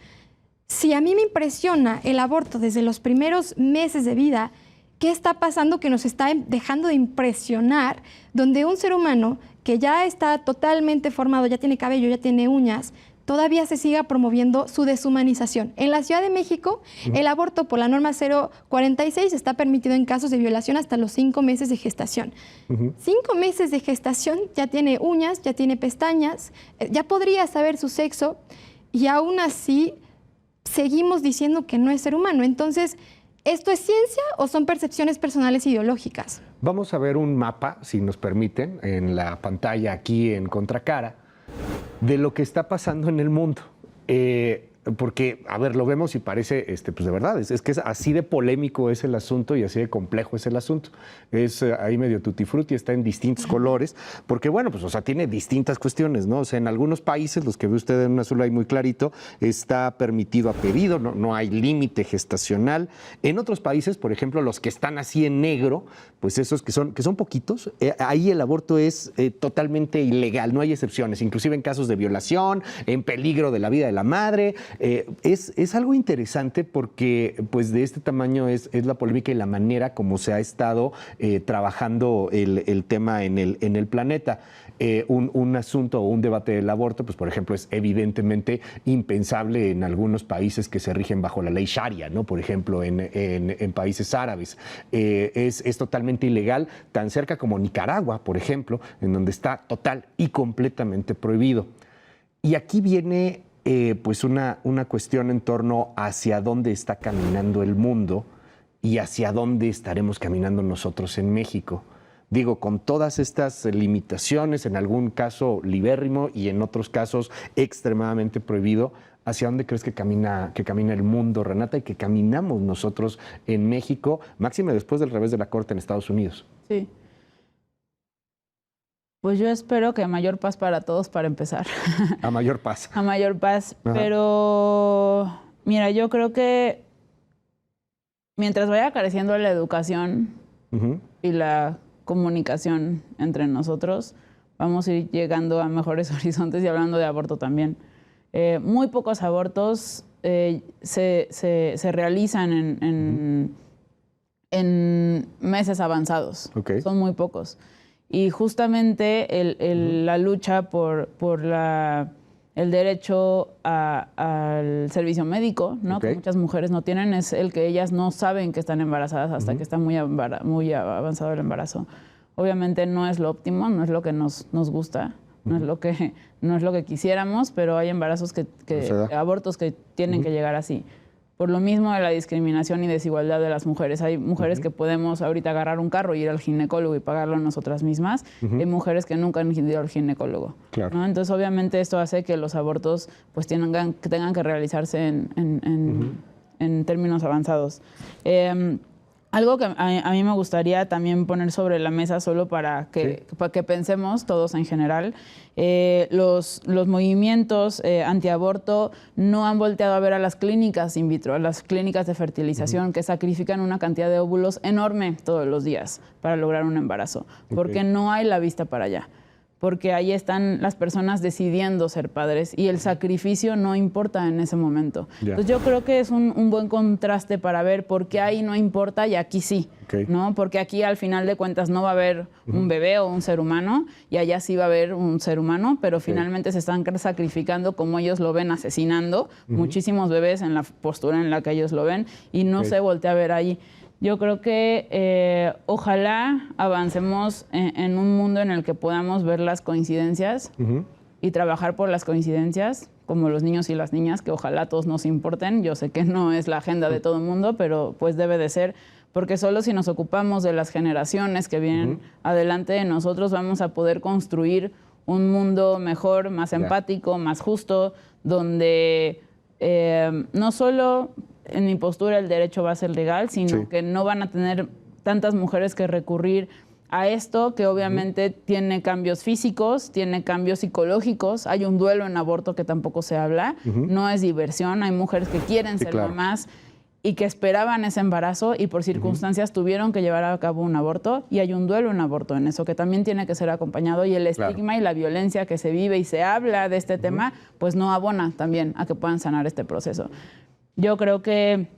Si a mí me impresiona el aborto desde los primeros meses de vida, ¿qué está pasando que nos está dejando de impresionar? Donde un ser humano que ya está totalmente formado, ya tiene cabello, ya tiene uñas, todavía se siga promoviendo su deshumanización. En la Ciudad de México, el aborto por la norma 046 está permitido en casos de violación hasta los 5 meses de gestación. 5 meses de gestación, ya tiene uñas, ya tiene pestañas, ya podría saber su sexo y aún así seguimos diciendo que no es ser humano. Entonces, ¿esto es ciencia o son percepciones personales ideológicas? Vamos a ver un mapa, si nos permiten, en la pantalla aquí en Contracara, de lo que está pasando en el mundo. Porque, a ver, lo vemos y parece, pues de verdad, es que así de polémico es el asunto y así de complejo es el asunto. Es ahí medio tutti frutti, está en distintos colores, porque bueno, pues o sea, tiene distintas cuestiones, ¿no? O sea, en algunos países, los que ve usted en un azul ahí muy clarito, está permitido a pedido, no hay límite gestacional. En otros países, por ejemplo, los que están así en negro, pues esos que son poquitos, ahí el aborto es totalmente ilegal, no hay excepciones, inclusive en casos de violación, en peligro de la vida de la madre. Es algo interesante porque pues de este tamaño es la polémica y la manera como se ha estado trabajando el tema en el planeta. Un asunto o un debate del aborto, pues por ejemplo, es evidentemente impensable en algunos países que se rigen bajo la ley Sharia, ¿no? Por ejemplo, en países árabes. Es totalmente ilegal, tan cerca como Nicaragua, por ejemplo, en donde está total y completamente prohibido. Y aquí viene pues una cuestión en torno hacia dónde está caminando el mundo y hacia dónde estaremos caminando nosotros en México. Digo, con todas estas limitaciones, en algún caso libérrimo y en otros casos extremadamente prohibido, ¿hacia dónde crees que camina el mundo, Renata, y que caminamos nosotros en México, máxime después del revés de la Corte en Estados Unidos? Sí. Pues yo espero que mayor paz para todos para empezar. A mayor paz. A mayor paz. Ajá. Pero, mira, yo creo que mientras vaya creciendo la educación y la comunicación entre nosotros, vamos a ir llegando a mejores horizontes y hablando de aborto también. Muy pocos abortos se realizan en meses avanzados. Okay. Son muy pocos. Y justamente la lucha por el derecho al servicio médico, ¿no? Okay. Que muchas mujeres no tienen, es el que ellas no saben que están embarazadas hasta que está muy avanzado el embarazo. Obviamente no es lo óptimo, no es lo que nos gusta, no es lo que quisiéramos, pero hay embarazos abortos que tienen que llegar así. Por lo mismo de la discriminación y desigualdad de las mujeres. Hay mujeres que podemos ahorita agarrar un carro y ir al ginecólogo y pagarlo nosotras mismas. Hay mujeres que nunca han ido al ginecólogo. Claro. ¿No? Entonces, obviamente, esto hace que los abortos pues tengan que realizarse en términos avanzados. Algo que a mí me gustaría también poner sobre la mesa solo para que pensemos todos en general, los movimientos antiaborto no han volteado a ver a las clínicas in vitro, a las clínicas de fertilización que sacrifican una cantidad de óvulos enorme todos los días para lograr un embarazo, porque no hay la vista para allá. Porque ahí están las personas decidiendo ser padres y el sacrificio no importa en ese momento. Entonces yo creo que es un buen contraste para ver por qué ahí no importa y aquí sí, ¿no? Porque aquí al final de cuentas no va a haber un bebé o un ser humano y allá sí va a haber un ser humano, pero finalmente se están sacrificando como ellos lo ven, asesinando muchísimos bebés en la postura en la que ellos lo ven y no se voltea a ver ahí. Yo creo que ojalá avancemos en un mundo en el que podamos ver las coincidencias y trabajar por las coincidencias, como los niños y las niñas, que ojalá a todos nos importen. Yo sé que no es la agenda de todo el mundo, pero pues debe de ser, porque solo si nos ocupamos de las generaciones que vienen adelante de nosotros vamos a poder construir un mundo mejor, más empático, más justo, donde no solo en mi postura el derecho va a ser legal, sino que no van a tener tantas mujeres que recurrir a esto, que obviamente tiene cambios físicos, tiene cambios psicológicos. Hay un duelo en aborto que tampoco se habla, no es diversión. Hay mujeres que quieren ser mamás y que esperaban ese embarazo y por circunstancias tuvieron que llevar a cabo un aborto, y hay un duelo en aborto en eso que también tiene que ser acompañado, y el estigma y la violencia que se vive y se habla de este tema, pues no abona también a que puedan sanar este proceso. Yo creo que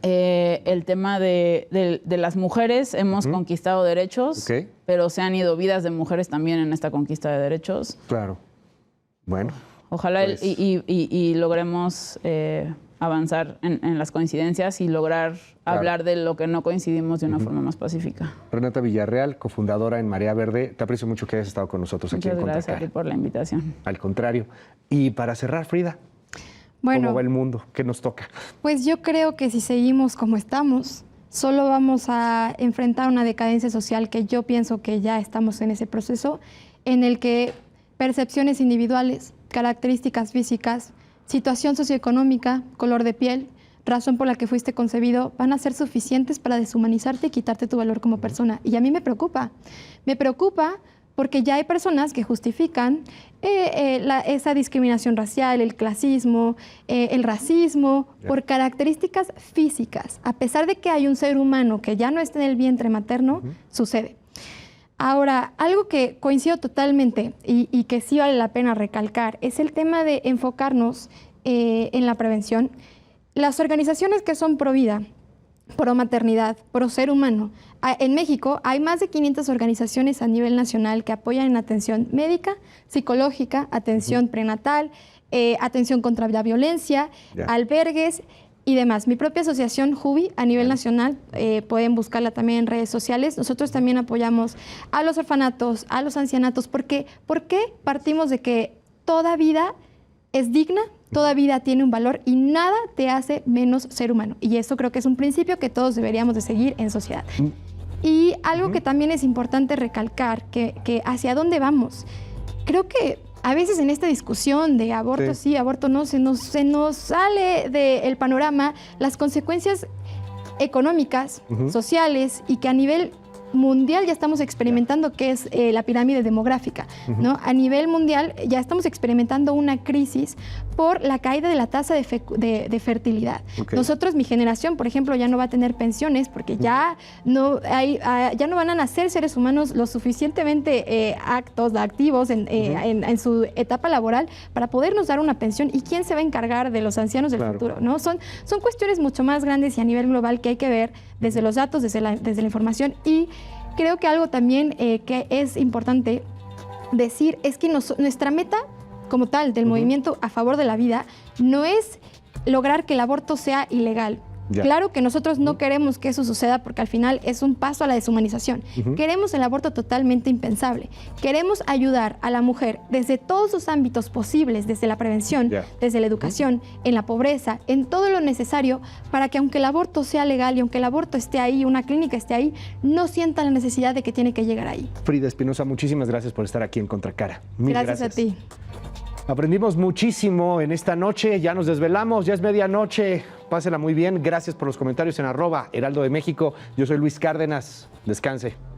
el tema de las mujeres, hemos conquistado derechos, pero se han ido vidas de mujeres también en esta conquista de derechos. Claro. Bueno. Ojalá pues y logremos avanzar en las coincidencias y lograr hablar de lo que no coincidimos de una forma más pacífica. Renata Villarreal, cofundadora en Marea Verde, te aprecio mucho que hayas estado con nosotros aquí en Contracara. Muchas gracias a ti por la invitación. Al contrario. Y para cerrar, Frida, bueno, ¿cómo va el mundo? ¿Qué nos toca? Pues yo creo que si seguimos como estamos, solo vamos a enfrentar una decadencia social, que yo pienso que ya estamos en ese proceso, en el que percepciones individuales, características físicas, situación socioeconómica, color de piel, razón por la que fuiste concebido, van a ser suficientes para deshumanizarte y quitarte tu valor como persona. Y a mí me preocupa. Me preocupa porque ya hay personas que justifican esa discriminación racial, el clasismo, el racismo, por características físicas. A pesar de que hay un ser humano que ya no está en el vientre materno, sucede. Ahora, algo que coincido totalmente y que sí vale la pena recalcar es el tema de enfocarnos en la prevención. Las organizaciones que son pro vida, pro maternidad, pro ser humano, en México hay más de 500 organizaciones a nivel nacional que apoyan en atención médica, psicológica, atención prenatal, atención contra la violencia, albergues y demás. Mi propia asociación, Jubi, a nivel nacional, pueden buscarla también en redes sociales. Nosotros también apoyamos a los orfanatos, a los ancianatos. ¿Por qué partimos de que toda vida es digna, toda vida tiene un valor y nada te hace menos ser humano? Y eso creo que es un principio que todos deberíamos de seguir en sociedad. Y algo que también es importante recalcar, que hacia dónde vamos. Creo que a veces en esta discusión de aborto sí, aborto no, se nos sale del panorama las consecuencias económicas, sociales, y que a nivel mundial ya estamos experimentando, que es la pirámide demográfica, ¿no? A nivel mundial ya estamos experimentando una crisis por la caída de la tasa de fertilidad. Nosotros, mi generación, por ejemplo, ya no va a tener pensiones porque ya no van a nacer seres humanos lo suficientemente activos en su etapa laboral para podernos dar una pensión. ¿Y quién se va a encargar de los ancianos del futuro, ¿no? Son cuestiones mucho más grandes y a nivel global que hay que ver desde los datos, desde la información. Y creo que algo también que es importante decir es que nuestra meta como tal del movimiento a favor de la vida no es lograr que el aborto sea ilegal. Claro que nosotros no queremos que eso suceda porque al final es un paso a la deshumanización. Queremos el aborto totalmente impensable. Queremos ayudar a la mujer desde todos sus ámbitos posibles, desde la prevención, desde la educación, en la pobreza, en todo lo necesario para que aunque el aborto sea legal y aunque el aborto esté ahí, una clínica esté ahí, no sientan la necesidad de que tiene que llegar ahí. Frida Espinosa, muchísimas gracias por estar aquí en Contracara. Gracias a ti. Aprendimos muchísimo en esta noche, ya nos desvelamos, ya es medianoche. pásela muy bien. Gracias por los comentarios en @Heraldo de México. Yo soy Luis Cárdenas. Descanse.